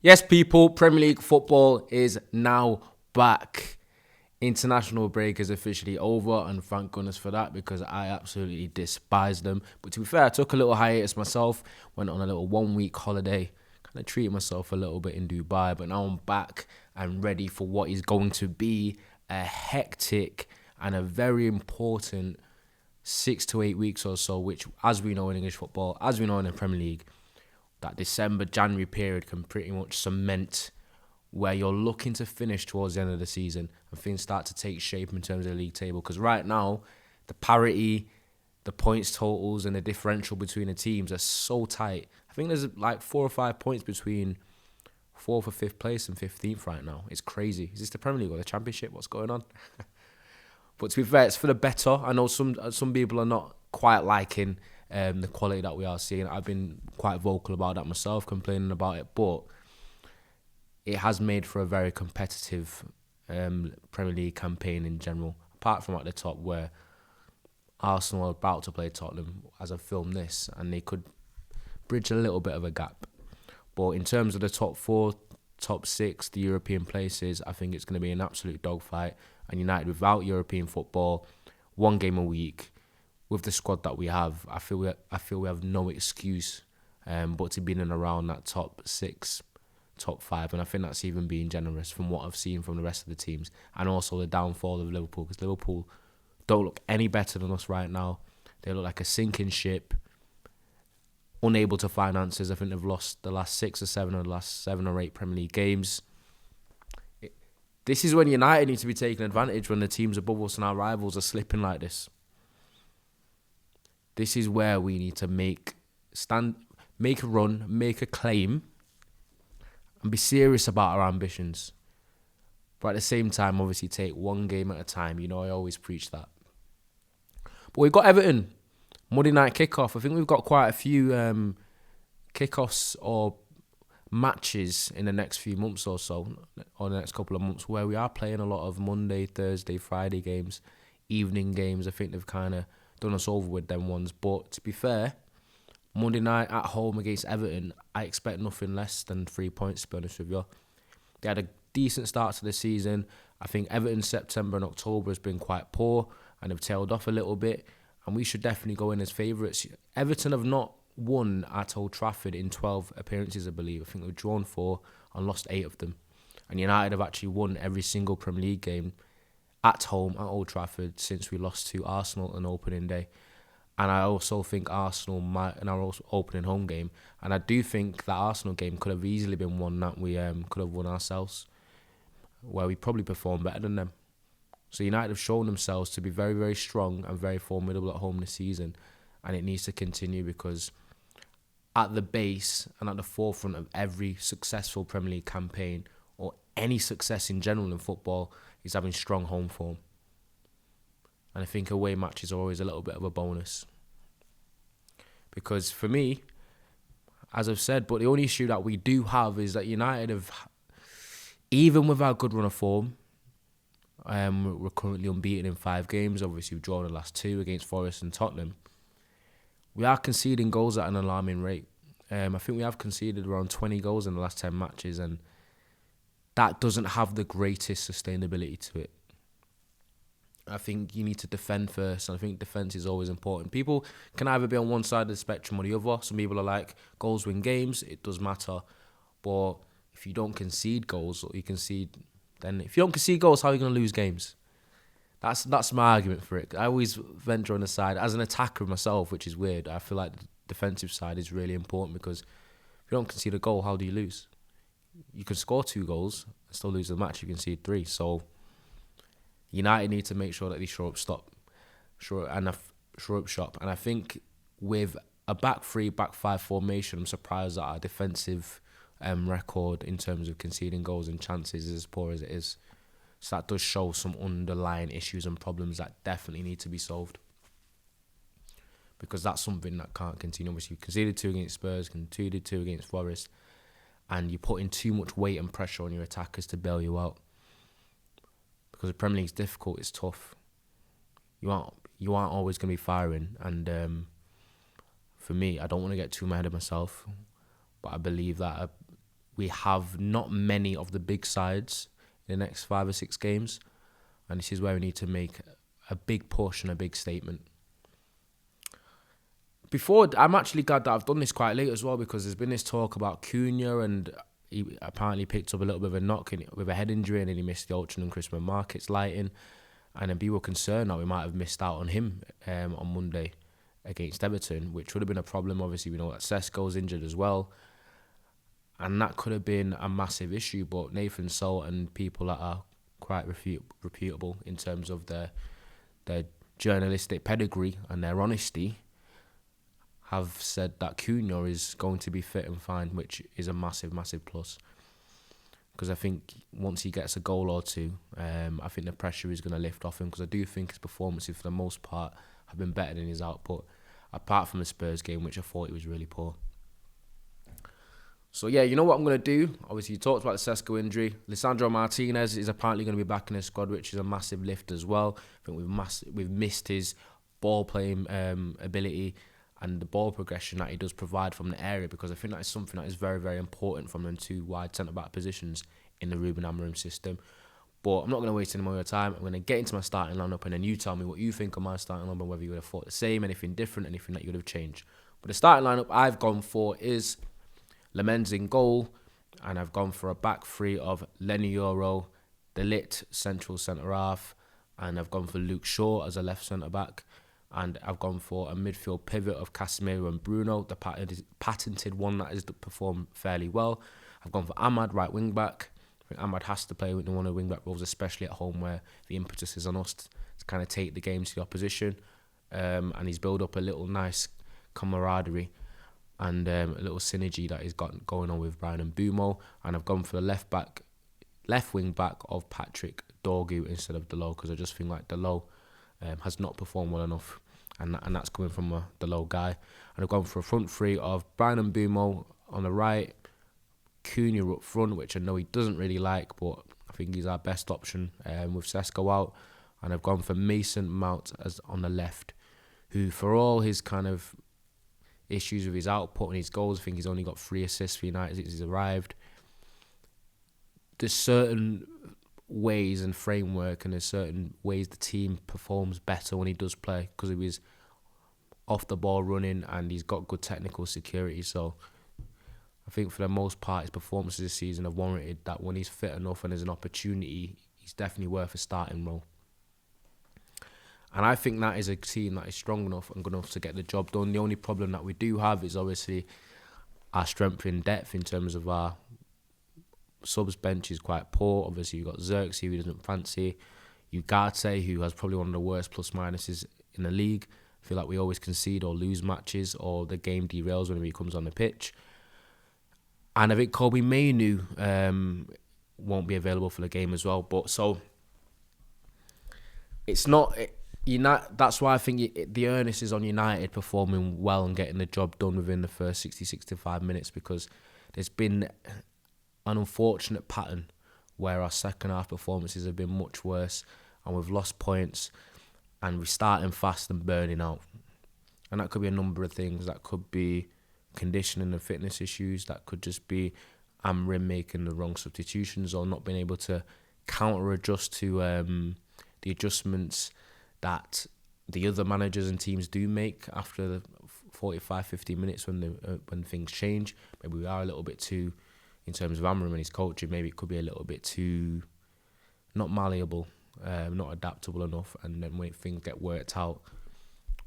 Yes, people, Premier League football is now back. International break is officially over, and thank goodness for that, because I absolutely despise them. But to be fair, I took a little hiatus myself, went on a little 1 week holiday, kind of treated myself a little bit in Dubai, but now I'm back and ready for what is going to be a hectic and a very important 6 to 8 weeks or so, which, as we know in English football, as we know in the Premier League, that December-January period can pretty much cement where you're looking to finish towards the end of the season and things start to take shape in terms of the league table. Because right now, the parity, the points totals and the differential between the teams are so tight. I think there's like 4 or 5 points between 4th or 5th place and 15th right now. It's crazy. Is this the Premier League or the Championship? What's going on? But to be fair, it's for the better. I know some people are not quite liking the quality that we are seeing. I've been quite vocal about that myself, complaining about it, but it has made for a very competitive Premier League campaign in general, apart from at the top where Arsenal are about to play Tottenham as I film this, and they could bridge a little bit of a gap. But in terms of the top 4, top 6, the European places, I think it's going to be an absolute dogfight. And United, without European football, 1 game a week, with the squad that we have, I feel we have no excuse but to be in and around that top 6, top 5, and I think that's even being generous from what I've seen from the rest of the teams, and also the downfall of Liverpool, because Liverpool don't look any better than us right now. They look like a sinking ship, unable to find answers. I think they've lost the last 6 or 7 or the last 7 or 8 Premier League games. This is when United need to be taking advantage, when the teams above us and our rivals are slipping like this. This is where we need to make a run, make a claim, and be serious about our ambitions. But at the same time, obviously, take 1 game at a time. You know, I always preach that. But we've got Everton, Monday night kickoff. I think we've got quite a few kickoffs or matches in the next few months or so, or the next couple of months, where we are playing a lot of Monday, Thursday, Friday games, evening games. I think they've kind of done us over with them ones. But to be fair, Monday night at home against Everton, I expect nothing less than 3 points, to be honest with you. They had a decent start to the season. I think Everton's September and October has been quite poor and have tailed off a little bit, and we should definitely go in as favourites. Everton have not won at Old Trafford in 12 appearances, I believe. I think they've drawn 4 and lost 8 of them. And United have actually won every single Premier League game at home at Old Trafford since we lost to Arsenal on opening day. And I also think Arsenal might in our opening home game. And I do think that Arsenal game could have easily been one that we could have won ourselves, where we probably performed better than them. So United have shown themselves to be very, very strong and very formidable at home this season. And it needs to continue, because at the base and at the forefront of every successful Premier League campaign, or any success in general in football, is having strong home form. And I think away matches are always a little bit of a bonus. Because for me, as I've said, but the only issue that we do have is that United have, even with our good run of form, we're currently unbeaten in 5 games. Obviously, we've drawn the last 2 against Forest and Tottenham. We are conceding goals at an alarming rate. I think we have conceded around 20 goals in the last 10 matches, and that doesn't have the greatest sustainability to it. I think you need to defend first, and I think defence is always important. People can either be on one side of the spectrum or the other. Some people are like, goals win games, it does matter. But if you don't concede goals, or you concede, then if you don't concede goals, how are you going to lose games? That's my argument for it. I always venture on the side, as an attacker myself, which is weird. I feel like the defensive side is really important, because if you don't concede a goal, how do you lose? You can score 2 goals and still lose the match if you concede 3. So United need to make sure that they show up shop. And I think with a back 3, back 5 formation, I'm surprised that our defensive record in terms of conceding goals and chances is as poor as it is. So that does show some underlying issues and problems that definitely need to be solved, because that's something that can't continue. Obviously, you conceded 2 against Spurs, conceded 2 against Forest, and you're putting too much weight and pressure on your attackers to bail you out. Because the Premier League's difficult, it's tough. You aren't always going to be firing, and for me, I don't want to get too mad at myself, but I believe that we have not many of the big sides in the next 5 or 6 games, and this is where we need to make a big push and a big statement. I'm actually glad that I've done this quite late as well, because there's been this talk about Cunha, and he apparently picked up a little bit of a knock with a head injury, and then he missed the Altrincham Christmas markets lighting, and then people were concerned that we might have missed out on him on Monday against Everton, which would have been a problem. Obviously, we know that Šeško's injured as well, and that could have been a massive issue. But Nathan Salt and people that are quite reputable in terms of their journalistic pedigree and their honesty have said that Cunha is going to be fit and fine, which is a massive, massive plus. Because I think once he gets a goal or two, I think the pressure is going to lift off him, because I do think his performances for the most part have been better than his output, apart from the Spurs game, which I thought he was really poor. So yeah, you know what I'm going to do? Obviously, you talked about the Šeško injury. Lisandro Martinez is apparently going to be back in the squad, which is a massive lift as well. I think we've missed his ball playing ability and the ball progression that he does provide from the area, because I think that is something that is very, very important from them two wide centre-back positions in the Rúben Amorim system. But I'm not going to waste any more of your time. I'm going to get into my starting lineup, and then you tell me what you think of my starting lineup, and whether you would have thought the same, anything different, anything that you would have changed. But the starting lineup I've gone for is Lemens in goal, and I've gone for a back three of Lenny Euro, De Ligt central centre-half, and I've gone for Luke Shaw as a left centre-back. And I've gone for a midfield pivot of Casemiro and Bruno, the patented one that has performed fairly well. I've gone for Ahmad, right wing back. I think Ahmad has to play in one of the wing back roles, especially at home, where the impetus is on us to kind of take the game to the opposition. And he's built up a little nice camaraderie and a little synergy that he's got going on with Bryan Mbeumo. And I've gone for the left wing back of Patrick Dorgu instead of Dalot, because I just think like Dalot has not performed well enough, and that's coming from the low guy. And I've gone for a front three of Bryan Mbeumo on the right, Cunha up front, which I know he doesn't really like, but I think he's our best option with Šeško out. And I've gone for Mason Mount as on the left, who for all his kind of issues with his output and his goals, I think he's only got 3 assists for United since he's arrived. There's certain ways and framework, and there's certain ways the team performs better when he does play, because of his off the ball running, and he's got good technical security. So I think for the most part his performances this season have warranted that when he's fit enough and there's an opportunity, he's definitely worth a starting role. And I think that is a team that is strong enough and good enough to get the job done. The only problem that we do have is obviously our strength in depth in terms of our subs bench is quite poor. Obviously, you've got Xerxes, who he doesn't fancy. Ugarte, who has probably one of the worst plus-minuses in the league. I feel like we always concede or lose matches, or the game derails when he comes on the pitch. And I think Kobe Mainu won't be available for the game as well. But so it's not United. That's why I think the onus is on United performing well and getting the job done within the first 60, 65 minutes, because there's been an unfortunate pattern where our second half performances have been much worse, and we've lost points, and we're starting fast and burning out. And that could be a number of things. That could be conditioning and fitness issues. That could just be Amorim making the wrong substitutions, or not being able to counter-adjust to the adjustments that the other managers and teams do make after the 45, 50 minutes when things change. Maybe we are a little bit too, in terms of Amorim and his coaching, maybe it could be a little bit too not malleable, not adaptable enough, and then when things get worked out,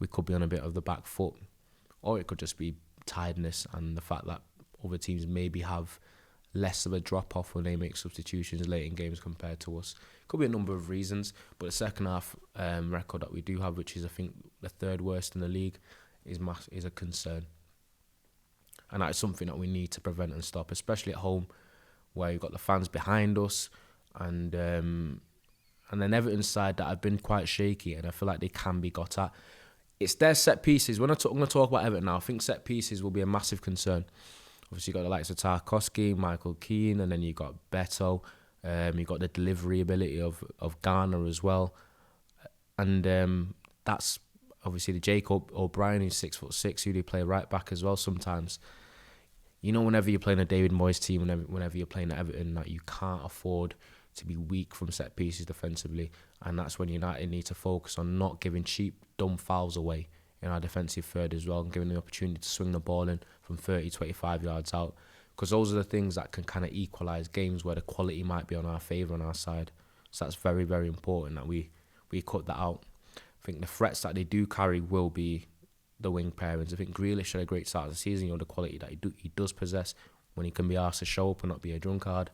we could be on a bit of the back foot. Or it could just be tiredness and the fact that other teams maybe have less of a drop-off when they make substitutions late in games compared to us. Could be a number of reasons, but the second half record that we do have, which is I think the third worst in the league, is a concern. And that is something that we need to prevent and stop, especially at home, where you've got the fans behind us, and then Everton's side that have been quite shaky, and I feel like they can be got at. It's their set pieces. I'm going to talk about Everton now. I think set pieces will be a massive concern. Obviously, you've got the likes of Tarkowski, Michael Keane, and then you've got Beto. You've got the delivery ability of Garner as well. And that's obviously the Jacob O'Brien, who's 6'6", who they play right back as well sometimes. whenever you're playing a David Moyes team, whenever you're playing at Everton, that you can't afford to be weak from set pieces defensively. And that's when United need to focus on not giving cheap, dumb fouls away in our defensive third as well, and giving the opportunity to swing the ball in from 30, 25 yards out. Because those are the things that can kind of equalise games where the quality might be on our favour on our side. So that's very, very important that we cut that out. I think the threats that they do carry will be the wing pairings. I think Grealish had a great start of the season. The quality that he does possess when he can be asked to show up and not be a drunkard.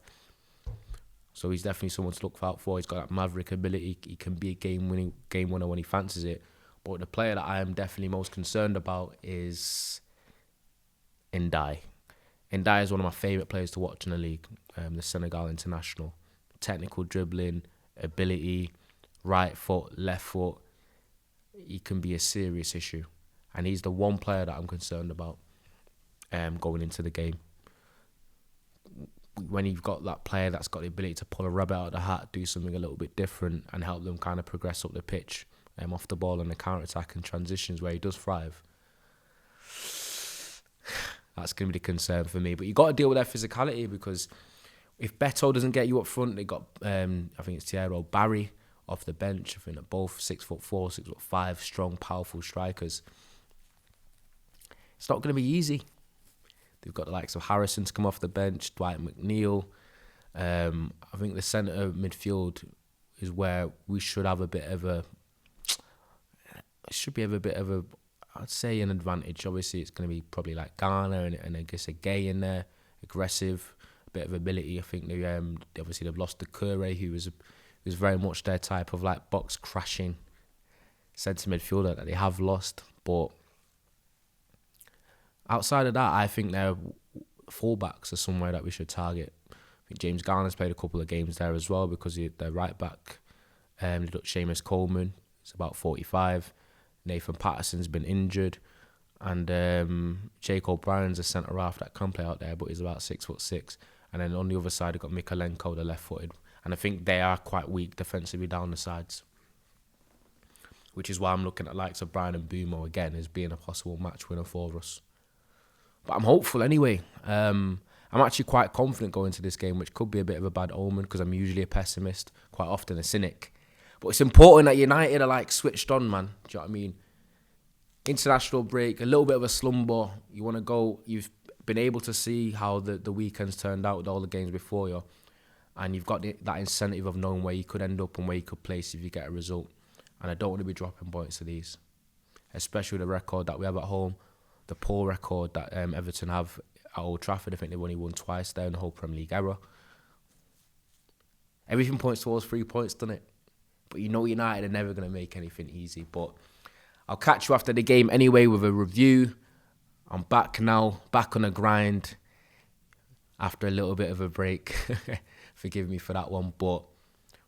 So he's definitely someone to look out for. He's got that maverick ability. He can be a game winner when he fancies it. But the player that I am definitely most concerned about is Ndiaye. Ndiaye is one of my favourite players to watch in the league, the Senegal international. Technical dribbling, ability, right foot, left foot. He can be a serious issue. And he's the one player that I'm concerned about going into the game. When you've got that player that's got the ability to pull a rabbit out of the hat, do something a little bit different and help them kind of progress up the pitch off the ball and the counter-attack and transitions where he does thrive. That's going to be the concern for me. But you've got to deal with their physicality, because if Beto doesn't get you up front, they got, I think it's Thierry Barry off the bench. I think they're both 6'4", 6'5", strong, powerful strikers. It's not going to be easy. They've got the likes of Harrison to come off the bench, Dwight McNeil. I think the centre midfield is where we should have a bit of a... I'd say an advantage. Obviously, it's going to be probably like Ghana and I guess a Gay in there, aggressive, a bit of ability. I think they've lost the Kure, who was very much their type of like box crashing centre midfielder that they have lost. But outside of that, I think their fullbacks are somewhere that we should target. I think James Garner's played a couple of games there as well, because their right back, Seamus Coleman, is about 45. Nathan Patterson's been injured, and Jake O'Brien's a centre half that can play out there, but he's about 6'6". And then on the other side, I've got Mikalenko, the left-footed, and I think they are quite weak defensively down the sides, which is why I'm looking at likes of Brian and Bumo again as being a possible match winner for us. But I'm hopeful anyway. I'm actually quite confident going into this game, which could be a bit of a bad omen because I'm usually a pessimist, quite often a cynic. But it's important that United are like switched on, man. Do you know what I mean? International break, a little bit of a slumber. You want to go, you've been able to see how the weekends turned out with all the games before you. And you've got that incentive of knowing where you could end up and where you could place if you get a result. And I don't want to be dropping points to these, especially the record that we have at home, the poor record that Everton have at Old Trafford. I think they've only won twice there in the whole Premier League era. Everything points towards 3 points, doesn't it? But United are never going to make anything easy. But I'll catch you after the game anyway with a review. I'm back now, back on the grind after a little bit of a break. Forgive me for that one. But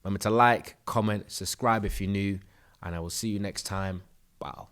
remember to like, comment, subscribe if you're new. And I will see you next time. Bye.